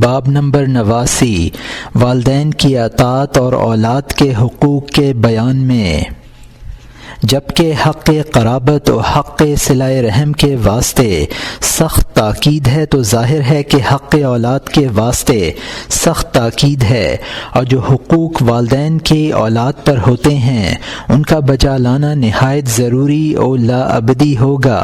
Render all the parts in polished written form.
باب نمبر 89 والدین کی اطاعت اور اولاد کے حقوق کے بیان میں۔ جبکہ حق قرابت و حق صلہ رحم کے واسطے سخت تاکید ہے تو ظاہر ہے کہ حق اولاد کے واسطے سخت تاکید ہے، اور جو حقوق والدین کے اولاد پر ہوتے ہیں ان کا بجا لانا نہایت ضروری اور لا ابدی ہوگا۔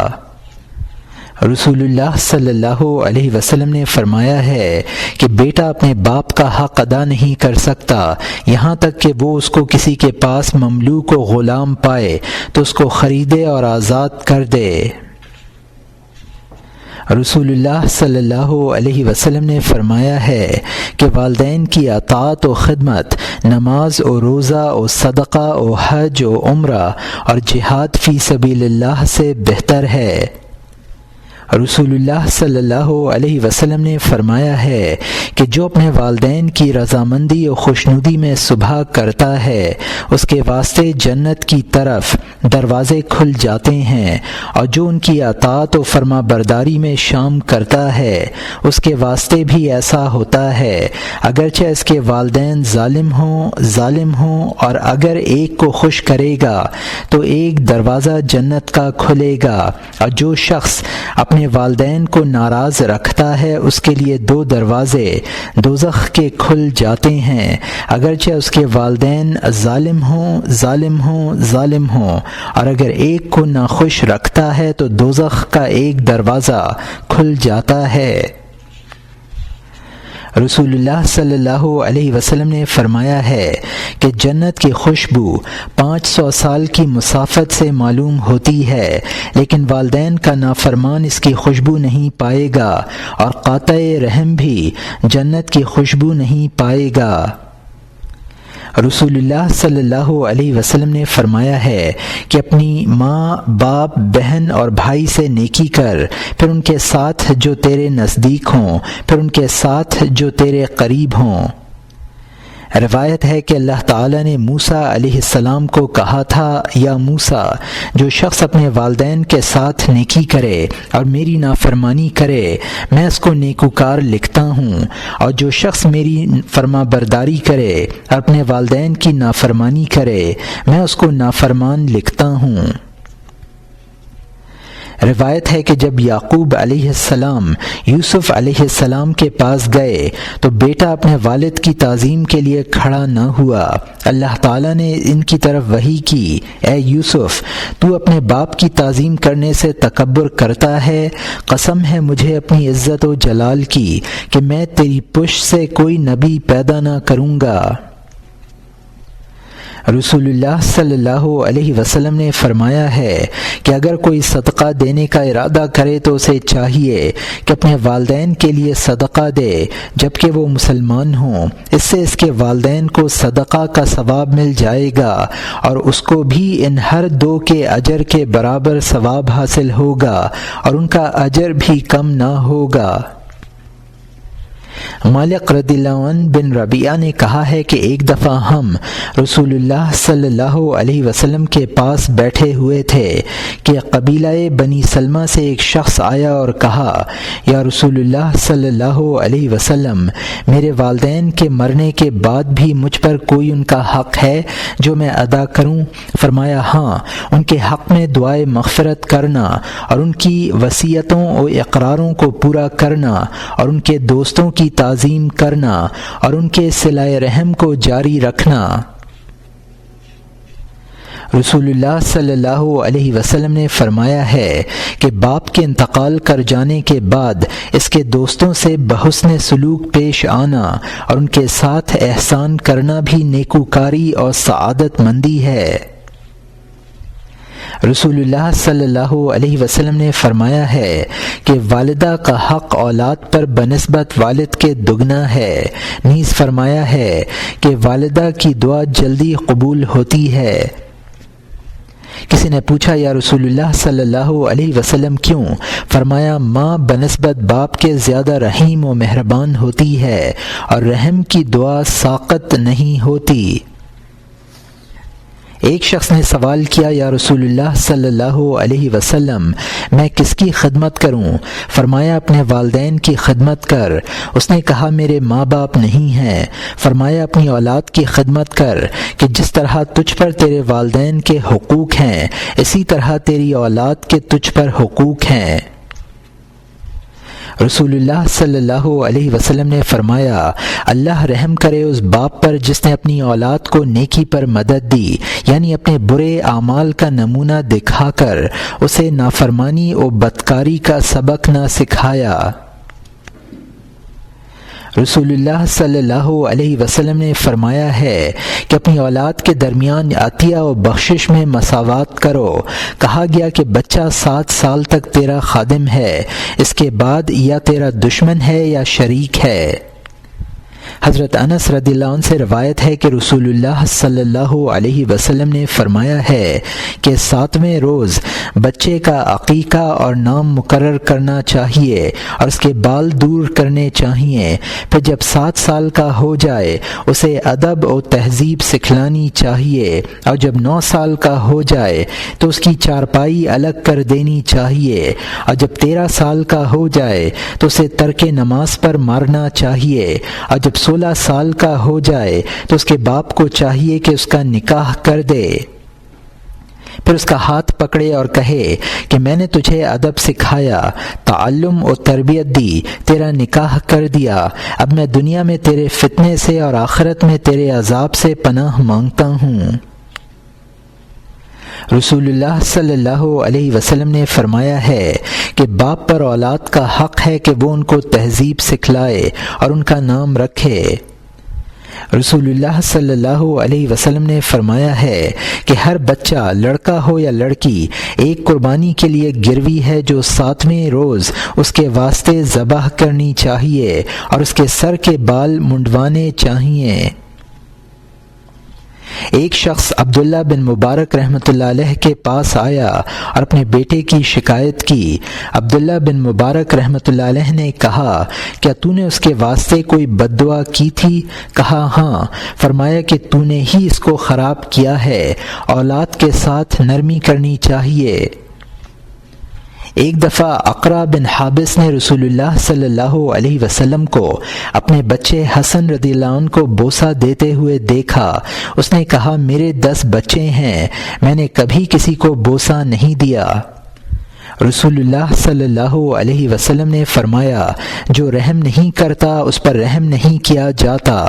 رسول اللہ صلی اللہ علیہ وسلم نے فرمایا ہے کہ بیٹا اپنے باپ کا حق ادا نہیں کر سکتا یہاں تک کہ وہ اس کو کسی کے پاس مملوک و غلام پائے تو اس کو خریدے اور آزاد کر دے۔ رسول اللہ صلی اللہ علیہ وسلم نے فرمایا ہے کہ والدین کی اطاعت و خدمت نماز و روزہ و صدقہ و حج و عمرہ اور جہاد فی سبیل اللہ سے بہتر ہے۔ رسول اللہ صلی اللہ علیہ وسلم نے فرمایا ہے کہ جو اپنے والدین کی رضامندی و خوشنودی میں صبح کرتا ہے اس کے واسطے جنت کی طرف دروازے کھل جاتے ہیں، اور جو ان کی اطاعت و فرما برداری میں شام کرتا ہے اس کے واسطے بھی ایسا ہوتا ہے، اگرچہ اس کے والدین ظالم ہوں، اور اگر ایک کو خوش کرے گا تو ایک دروازہ جنت کا کھلے گا، اور جو شخص اپنے والدین کو ناراض رکھتا ہے اس کے لیے 2 دروازے دوزخ کے کھل جاتے ہیں، اگرچہ اس کے والدین ظالم ہوں، اور اگر ایک کو ناخوش رکھتا ہے تو دوزخ کا ایک دروازہ کھل جاتا ہے۔ رسول اللہ صلی اللہ علیہ وسلم نے فرمایا ہے کہ جنت کی خوشبو 500 سال کی مسافت سے معلوم ہوتی ہے، لیکن والدین کا نافرمان اس کی خوشبو نہیں پائے گا، اور قاطع رحم بھی جنت کی خوشبو نہیں پائے گا۔ رسول اللہ صلی اللہ علیہ وسلم نے فرمایا ہے کہ اپنی ماں، باپ، بہن اور بھائی سے نیکی کر، پھر ان کے ساتھ جو تیرے نزدیک ہوں، پھر ان کے ساتھ جو تیرے قریب ہوں۔ روایت ہے کہ اللہ تعالیٰ نے موسیٰ علیہ السلام کو کہا تھا، یا موسیٰ، جو شخص اپنے والدین کے ساتھ نیکی کرے اور میری نافرمانی کرے میں اس کو نیکوکار لکھتا ہوں، اور جو شخص میری فرما برداری کرے اور اپنے والدین کی نافرمانی کرے میں اس کو نافرمان لکھتا ہوں۔ روایت ہے کہ جب یعقوب علیہ السلام یوسف علیہ السلام کے پاس گئے تو بیٹا اپنے والد کی تعظیم کے لیے کھڑا نہ ہوا۔ اللہ تعالیٰ نے ان کی طرف وحی کی، اے یوسف، تو اپنے باپ کی تعظیم کرنے سے تکبر کرتا ہے، قسم ہے مجھے اپنی عزت و جلال کی کہ میں تیری پشت سے کوئی نبی پیدا نہ کروں گا۔ رسول اللہ صلی اللہ علیہ وسلم نے فرمایا ہے کہ اگر کوئی صدقہ دینے کا ارادہ کرے تو اسے چاہیے کہ اپنے والدین کے لیے صدقہ دے جبکہ وہ مسلمان ہوں، اس سے اس کے والدین کو صدقہ کا ثواب مل جائے گا، اور اس کو بھی ان ہر 2 کے اجر کے برابر ثواب حاصل ہوگا، اور ان کا اجر بھی کم نہ ہوگا۔ مالک رضی اللہ عنہ بن ربیعہ نے کہا ہے کہ ایک دفعہ ہم رسول اللہ صلی اللہ علیہ وسلم کے پاس بیٹھے ہوئے تھے کہ قبیلہ بنی سلمہ سے ایک شخص آیا اور کہا، یا رسول اللہ صلی اللہ علیہ وسلم، میرے والدین کے مرنے کے بعد بھی مجھ پر کوئی ان کا حق ہے جو میں ادا کروں؟ فرمایا، ہاں، ان کے حق میں دعائے مغفرت کرنا، اور ان کی وصیتوں و اقراروں کو پورا کرنا، اور ان کے دوستوں کی تعظیم کرنا، اور ان کے صلہ رحم کو جاری رکھنا۔ رسول اللہ صلی اللہ علیہ وسلم نے فرمایا ہے کہ باپ کے انتقال کر جانے کے بعد اس کے دوستوں سے بحسن سلوک پیش آنا اور ان کے ساتھ احسان کرنا بھی نیکوکاری اور سعادت مندی ہے۔ رسول اللہ صلی اللہ علیہ وسلم نے فرمایا ہے کہ والدہ کا حق اولاد پر بنسبت والد کے دگنا ہے، نیز فرمایا ہے کہ والدہ کی دعا جلدی قبول ہوتی ہے۔ کسی نے پوچھا، یا رسول اللہ صلی اللہ علیہ وسلم کیوں؟ فرمایا، ماں بنسبت باپ کے زیادہ رحیم و مہربان ہوتی ہے، اور رحم کی دعا ساقط نہیں ہوتی۔ ایک شخص نے سوال کیا، یا رسول اللہ صلی اللہ علیہ وسلم، میں کس کی خدمت کروں؟ فرمایا اپنے والدین کی خدمت کر۔ اس نے کہا میرے ماں باپ نہیں ہیں۔ فرمایا اپنی اولاد کی خدمت کر کہ جس طرح تجھ پر تیرے والدین کے حقوق ہیں اسی طرح تیری اولاد کے تجھ پر حقوق ہیں۔ رسول اللہ صلی اللہ علیہ وسلم نے فرمایا، اللہ رحم کرے اس باپ پر جس نے اپنی اولاد کو نیکی پر مدد دی، یعنی اپنے برے اعمال کا نمونہ دکھا کر اسے نافرمانی و بدکاری کا سبق نہ سکھایا۔ رسول اللہ صلی اللہ علیہ وسلم نے فرمایا ہے کہ اپنی اولاد کے درمیان عطیہ و بخشش میں مساوات کرو۔ کہا گیا کہ بچہ 7 سال تک تیرا خادم ہے، اس کے بعد یا تیرا دشمن ہے یا شریک ہے۔ حضرت انس رضی اللہ عنہ سے روایت ہے کہ رسول اللہ صلی اللہ علیہ وسلم نے فرمایا ہے کہ 7ویں روز بچے کا عقیقہ اور نام مقرر کرنا چاہیے اور اس کے بال دور کرنے چاہیے۔ پھر جب 7 سال کا ہو جائے اسے ادب و تہذیب سکھلانی چاہیے، اور جب 9 سال کا ہو جائے تو اس کی چارپائی الگ کر دینی چاہیے، اور جب 13 سال کا ہو جائے تو اسے ترک نماز پر مارنا چاہیے، اور جب 16 سال کا ہو جائے تو اس کے باپ کو چاہیے کہ اس کا نکاح کر دے، پھر اس کا ہاتھ پکڑے اور کہے کہ میں نے تجھے ادب سکھایا، تعلم و تربیت دی، تیرا نکاح کر دیا، اب میں دنیا میں تیرے فتنے سے اور آخرت میں تیرے عذاب سے پناہ مانگتا ہوں۔ رسول اللہ صلی اللہ علیہ وسلم نے فرمایا ہے کہ باپ پر اولاد کا حق ہے کہ وہ ان کو تہذیب سکھلائے اور ان کا نام رکھے۔ رسول اللہ صلی اللہ علیہ وسلم نے فرمایا ہے کہ ہر بچہ لڑکا ہو یا لڑکی ایک قربانی کے لیے گروی ہے جو 7ویں روز اس کے واسطے ذبح کرنی چاہیے اور اس کے سر کے بال منڈوانے چاہیے۔ ایک شخص عبداللہ بن مبارک رحمۃ اللہ علیہ کے پاس آیا اور اپنے بیٹے کی شکایت کی۔ عبداللہ بن مبارک رحمۃ اللہ علیہ نے کہا، کیا تو نے اس کے واسطے کوئی بد دعا کی تھی؟ کہا ہاں۔ فرمایا کہ تو نے ہی اس کو خراب کیا ہے، اولاد کے ساتھ نرمی کرنی چاہیے۔ ایک دفعہ اقرا بن حابس نے رسول اللہ صلی اللہ علیہ وسلم کو اپنے بچے حسن رضی اللہ عنہ کو بوسہ دیتے ہوئے دیکھا۔ اس نے کہا میرے 10 بچے ہیں، میں نے کبھی کسی کو بوسہ نہیں دیا۔ رسول اللہ صلی اللہ علیہ وسلم نے فرمایا، جو رحم نہیں کرتا اس پر رحم نہیں کیا جاتا۔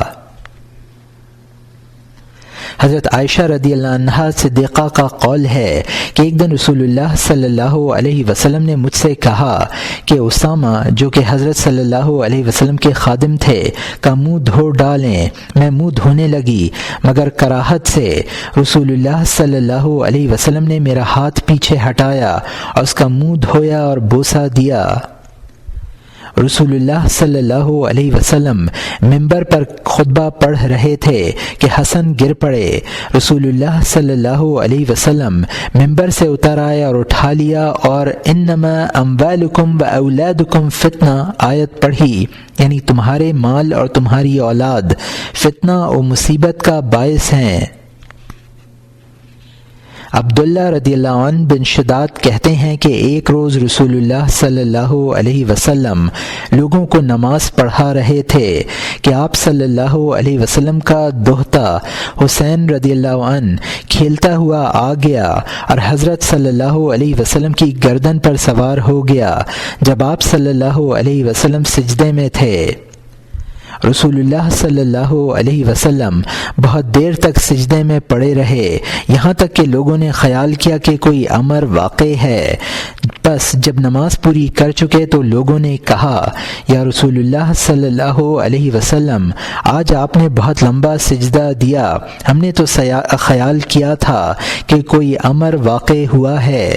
حضرت عائشہ رضی اللہ عنہا صدیقہ کا قول ہے کہ ایک دن رسول اللہ صلی اللہ علیہ وسلم نے مجھ سے کہا کہ اسامہ جو کہ حضرت صلی اللہ علیہ وسلم کے خادم تھے کا منہ دھو ڈالیں۔ میں منہ دھونے لگی مگر کراہت سے۔ رسول اللہ صلی اللہ علیہ وسلم نے میرا ہاتھ پیچھے ہٹایا اور اس کا منہ دھویا اور بوسہ دیا۔ رسول اللہ صلی اللہ علیہ وسلم ممبر پر خطبہ پڑھ رہے تھے کہ حسن گر پڑے۔ رسول اللہ صلی اللہ علیہ وسلم ممبر سے اتر آئے اور اٹھا لیا اور انما اموالکم و اولادکم فتنہ آیت پڑھی، یعنی تمہارے مال اور تمہاری اولاد فتنہ و مصیبت کا باعث ہیں۔ عبداللہ رضی اللہ عنہ بن شداد کہتے ہیں کہ ایک روز رسول اللہ صلی اللہ علیہ وسلم لوگوں کو نماز پڑھا رہے تھے کہ آپ صلی اللہ علیہ وسلم کا دوہتا حسین رضی اللہ عنہ کھیلتا ہوا آ گیا اور حضرت صلی اللہ علیہ وسلم کی گردن پر سوار ہو گیا جب آپ صلی اللہ علیہ وسلم سجدے میں تھے۔ رسول اللہ صلی اللہ علیہ وسلم بہت دیر تک سجدے میں پڑے رہے، یہاں تک کہ لوگوں نے خیال کیا کہ کوئی امر واقع ہے۔ بس جب نماز پوری کر چکے تو لوگوں نے کہا، یا رسول اللہ صلی اللہ علیہ وسلم، آج آپ نے بہت لمبا سجدہ دیا، ہم نے تو خیال کیا تھا کہ کوئی امر واقع ہوا ہے۔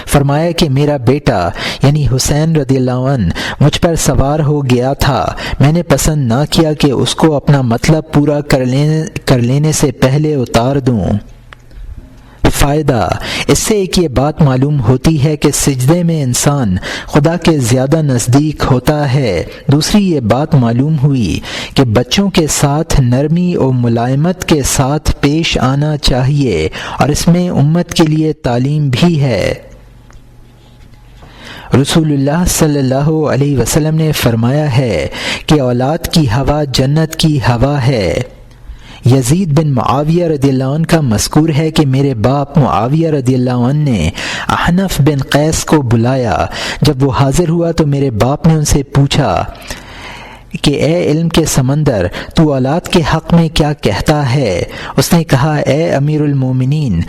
فرمایا کہ میرا بیٹا یعنی حسین رضی اللہ عنہ مجھ پر سوار ہو گیا تھا، میں نے پسند نہ کیا کہ اس کو اپنا مطلب پورا کر لینے سے پہلے اتار دوں۔ فائدہ، اس سے ایک یہ بات معلوم ہوتی ہے کہ سجدے میں انسان خدا کے زیادہ نزدیک ہوتا ہے۔ دوسری یہ بات معلوم ہوئی کہ بچوں کے ساتھ نرمی اور ملائمت کے ساتھ پیش آنا چاہیے، اور اس میں امت کے لیے تعلیم بھی ہے۔ رسول اللہ صلی اللہ علیہ وسلم نے فرمایا ہے کہ اولاد کی ہوا جنت کی ہوا ہے۔ یزید بن معاویہ رضی اللہ عنہ کا مذکور ہے کہ میرے باپ معاویہ رضی اللہ عنہ نے احنف بن قیس کو بلایا۔ جب وہ حاضر ہوا تو میرے باپ نے ان سے پوچھا کہ اے علم کے سمندر، تو اولاد کے حق میں کیا کہتا ہے؟ اس نے کہا، اے امیر المومنین،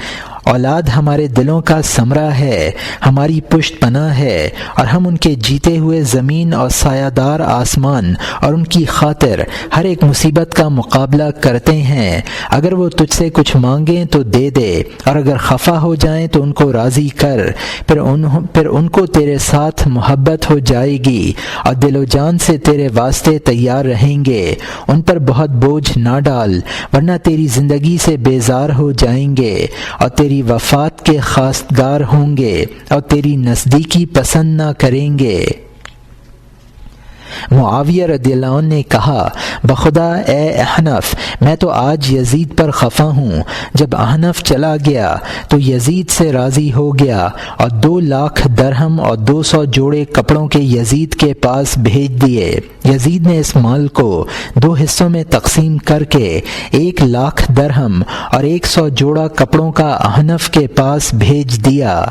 اولاد ہمارے دلوں کا ثمرہ ہے، ہماری پشت پناہ ہے، اور ہم ان کے جیتے ہوئے زمین اور سایہ دار آسمان اور ان کی خاطر ہر ایک مصیبت کا مقابلہ کرتے ہیں۔ اگر وہ تجھ سے کچھ مانگیں تو دے دے، اور اگر خفا ہو جائیں تو ان کو راضی کر، پھر ان کو تیرے ساتھ محبت ہو جائے گی اور دل و جان سے تیرے واسطے تیار رہیں گے۔ ان پر بہت بوجھ نہ ڈال، ورنہ تیری زندگی سے بیزار ہو جائیں گے اور تیری وفات کے خواستگار ہوں گے اور تیری نزدیکی پسند نہ کریں گے۔ معاویہ رضی اللہ عنہ نے کہا، بخدا اے احنف، میں تو آج یزید پر خفا ہوں۔ جب احنف چلا گیا تو یزید سے راضی ہو گیا اور 2,00,000 درہم اور 200 جوڑے کپڑوں کے یزید کے پاس بھیج دیے۔ یزید نے اس مال کو 2 حصوں میں تقسیم کر کے 1,00,000 درہم اور 100 جوڑا کپڑوں کا احنف کے پاس بھیج دیا۔